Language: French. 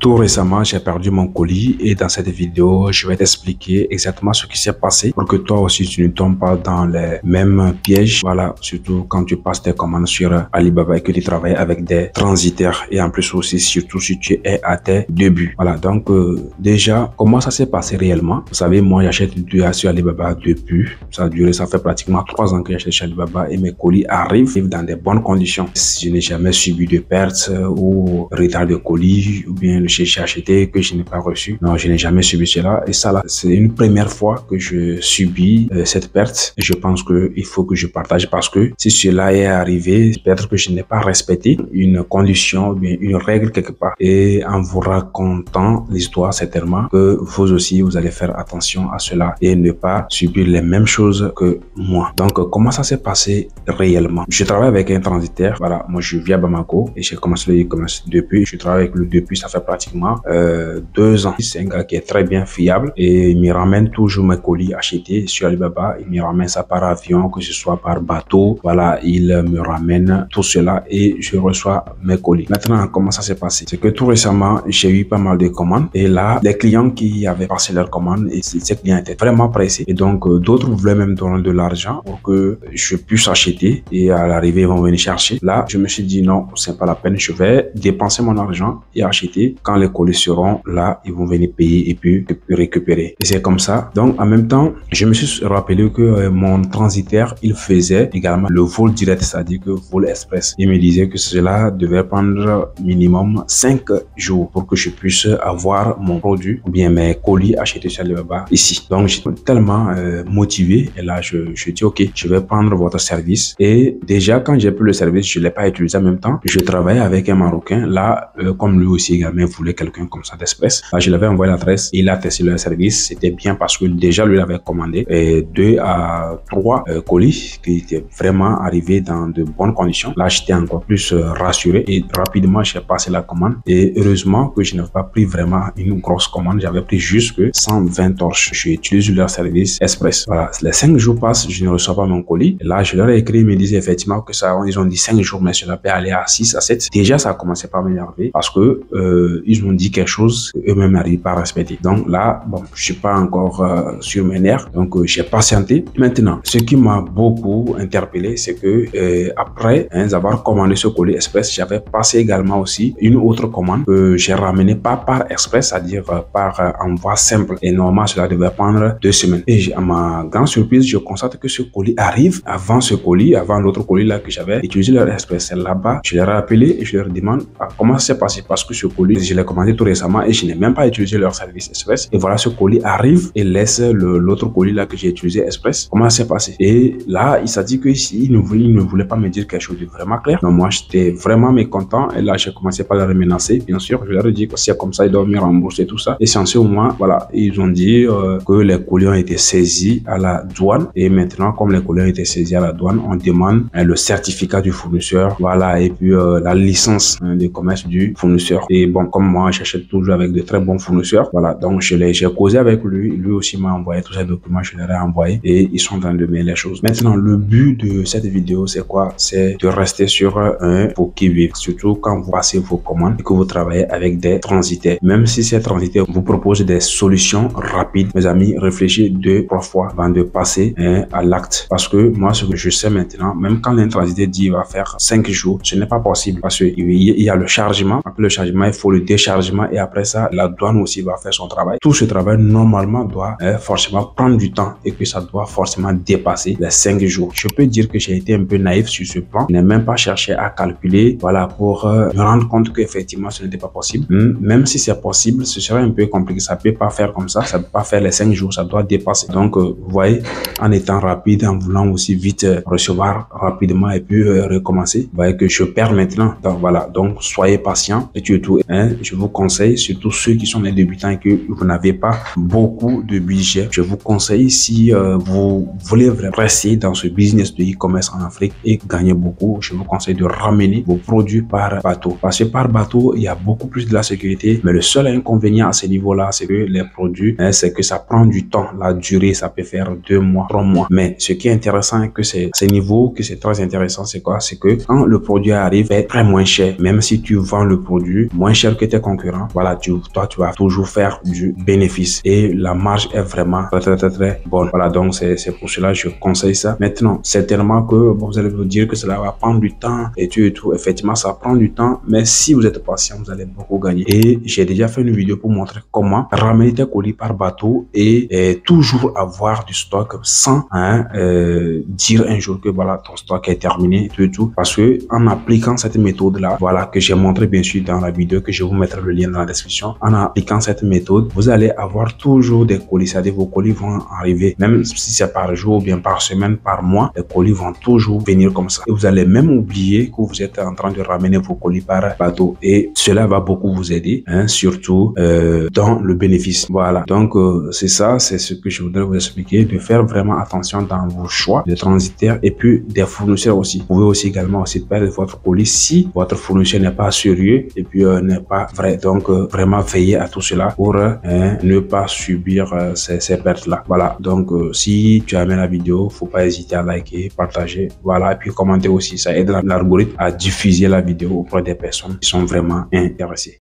Tout récemment, j'ai perdu mon colis et dans cette vidéo, je vais t'expliquer exactement ce qui s'est passé pour que toi aussi tu ne tombes pas dans les mêmes pièges. Voilà, surtout quand tu passes tes commandes sur Alibaba et que tu travailles avec des transitaires et en plus aussi surtout si tu es à tes débuts. Voilà, donc déjà, comment ça s'est passé réellement? Vous savez, moi j'achète sur Alibaba depuis, ça fait pratiquement 3 ans que j'achète chez Alibaba et mes colis arrivent dans des bonnes conditions. Je n'ai jamais subi de pertes ou retard de colis ou bien le j'ai acheté que je n'ai pas reçu. Non, je n'ai jamais subi cela. Et ça, là, c'est une première fois que je subis cette perte. Et je pense que il faut que je partage parce que si cela est arrivé, peut-être que je n'ai pas respecté une condition ou bien une règle quelque part. Et en vous racontant l'histoire, certainement que vous aussi, vous allez faire attention à cela et ne pas subir les mêmes choses que moi. Donc, comment ça s'est passé réellement? Je travaille avec un transitaire. Voilà, moi, je vis à Bamako et j'ai commencé le e-commerce depuis. Je travaille avec lui depuis, ça fait pratiquement 2 ans. C'est un gars qui est très bien fiable et il me ramène toujours mes colis achetés sur Alibaba. Il me ramène ça par avion, que ce soit par bateau. Voilà, il me ramène tout cela et je reçois mes colis. Maintenant, comment ça s'est passé? C'est que tout récemment, j'ai eu pas mal de commandes et là, des clients qui avaient passé leurs commandes et ces clients étaient vraiment pressés et donc d'autres voulaient même donner de l'argent pour que je puisse acheter et à l'arrivée, ils vont venir chercher. Là, je me suis dit non, c'est pas la peine, je vais dépenser mon argent et acheter. Quand les colis seront là, ils vont venir payer et puis récupérer. Et c'est comme ça. Donc, en même temps, je me suis rappelé que mon transitaire, il faisait également le vol direct, c'est-à-dire que vol express. Il me disait que cela devait prendre minimum 5 jours pour que je puisse avoir mon produit ou bien mes colis achetés sur Alibaba ici. Donc, j'étais tellement motivé et là, je dis ok, je vais prendre votre service. Et déjà, quand j'ai pris le service, je ne l'ai pas utilisé en même temps. Je travaillais avec un Marocain. Là, comme lui aussi également voulait quelqu'un comme ça d'express. Là, je l'avais envoyé l'adresse, il a testé le service. C'était bien parce que déjà, lui avait commandé 2 à 3 colis qui étaient vraiment arrivés dans de bonnes conditions. Là, j'étais encore plus rassuré et rapidement, j'ai passé la commande. Et heureusement que je n'avais pas pris vraiment une grosse commande. J'avais pris juste que 120 torches. J'utilise leur service express. Voilà, les 5 jours passent, je ne reçois pas mon colis. Et là, je leur ai écrit, ils me disaient effectivement que ça, ils ont dit 5 jours, mais cela peut aller à 6 à 7. Déjà, ça a commencé par m'énerver parce que ils m'ont dit quelque chose qu'eux-mêmes n'arrivent pas à respecter. Donc là, bon, je suis pas encore sur mes nerfs, donc j'ai patienté. Maintenant, ce qui m'a beaucoup interpellé, c'est que après avoir commandé ce colis express, j'avais passé également aussi une autre commande que j'ai ramenée pas par express, c'est-à-dire par envoi simple. Et normalement, cela devait prendre 2 semaines. Et à ma grande surprise, je constate que ce colis arrive avant ce colis, avant l'autre colis là que j'avais utilisé leur express. Là-bas, je leur ai appelé et je leur demande comment ça s'est passé parce que ce colis, je l'ai commandé tout récemment et je n'ai même pas utilisé leur service express. Et voilà, ce colis arrive et laisse l'autre colis là que j'ai utilisé express. Comment ça s'est passé? Et là, il s'est dit qu'il ne voulait pas me dire quelque chose de vraiment clair. Donc moi, j'étais vraiment mécontent et là, j'ai commencé par leur menacer. Bien sûr, je leur ai dit que si c'est comme ça, ils doivent me rembourser tout ça. Et c'est en ce moment, voilà, ils ont dit que les colis ont été saisis à la douane et maintenant, comme les colis ont été saisis à la douane, on demande le certificat du fournisseur, voilà, et puis la licence de commerce du fournisseur. Et bon, comme moi, j'achète toujours avec de très bons fournisseurs. Voilà, donc j'ai causé avec lui. Lui aussi m'a envoyé tous ces documents, je leur ai envoyé et ils sont en train de mêler les choses. Maintenant, le but de cette vidéo, c'est quoi? C'est de rester sur un pour qui vivre. Surtout quand vous passez vos commandes et que vous travaillez avec des transitaires. Même si ces transitaires vous proposent des solutions rapides, mes amis, réfléchissez 2-3 fois avant de passer à l'acte. Parce que moi, ce que je sais maintenant, même quand un transitaire dit il va faire 5 jours, ce n'est pas possible parce qu'il y a le chargement. Après le chargement, il faut le déchargement et après ça, la douane aussi va faire son travail. Tout ce travail, normalement, doit forcément prendre du temps et que ça doit forcément dépasser les 5 jours. Je peux dire que j'ai été un peu naïf sur ce plan. Je n'ai même pas cherché à calculer, voilà, pour me rendre compte qu'effectivement, ce n'était pas possible. Même si c'est possible, ce serait un peu compliqué. Ça peut pas faire comme ça. Ça peut pas faire les 5 jours. Ça doit dépasser. Donc, vous voyez, en étant rapide, en voulant aussi vite recevoir rapidement et puis recommencer, vous voyez que je perds maintenant. Donc, voilà. Donc, soyez patient et surtout, je vous conseille, surtout ceux qui sont les débutants et que vous n'avez pas beaucoup de budget, je vous conseille si vous voulez vraiment rester dans ce business de e-commerce en Afrique et gagner beaucoup, je vous conseille de ramener vos produits par bateau. Parce que par bateau, il y a beaucoup plus de la sécurité, mais le seul inconvénient à ce niveau-là, c'est que les produits, c'est que ça prend du temps. La durée, ça peut faire 2 mois, 3 mois. Mais ce qui est intéressant, que c'est ce niveau, que c'est très intéressant, c'est quoi? C'est que quand le produit arrive, est très moins cher. Même si tu vends le produit moins cher que tes tes concurrents, voilà, toi, tu vas toujours faire du bénéfice et la marge est vraiment très bonne. Voilà, donc c'est pour cela que je conseille ça. Maintenant, certainement que bon, vous allez vous dire que cela va prendre du temps et tout. Effectivement, ça prend du temps, mais si vous êtes patient, vous allez beaucoup gagner. Et j'ai déjà fait une vidéo pour montrer comment ramener tes colis par bateau et toujours avoir du stock sans dire un jour que voilà, ton stock est terminé, tout. Parce que en appliquant cette méthode-là, voilà, que j'ai montré bien sûr dans la vidéo, que je vous mettrai le lien dans la description, en appliquant cette méthode, vous allez avoir toujours des colis, c'est-à-dire vos colis vont arriver, même si c'est par jour ou bien par semaine, par mois, les colis vont toujours venir comme ça. Et vous allez même oublier que vous êtes en train de ramener vos colis par bateau. Et cela va beaucoup vous aider, surtout dans le bénéfice. Voilà, donc c'est ça, c'est ce que je voudrais vous expliquer, de faire vraiment attention dans vos choix de transitaires et puis des fournisseurs aussi. Vous pouvez aussi également perdre votre colis si votre fournisseur n'est pas sérieux et puis n'est pas vrai. Donc vraiment veiller à tout cela pour ne pas subir ces pertes-là. Voilà, donc si tu as aimé la vidéo, faut pas hésiter à liker, partager, voilà, et puis commenter aussi. Ça aide l'algorithme à diffuser la vidéo auprès des personnes qui sont vraiment intéressées.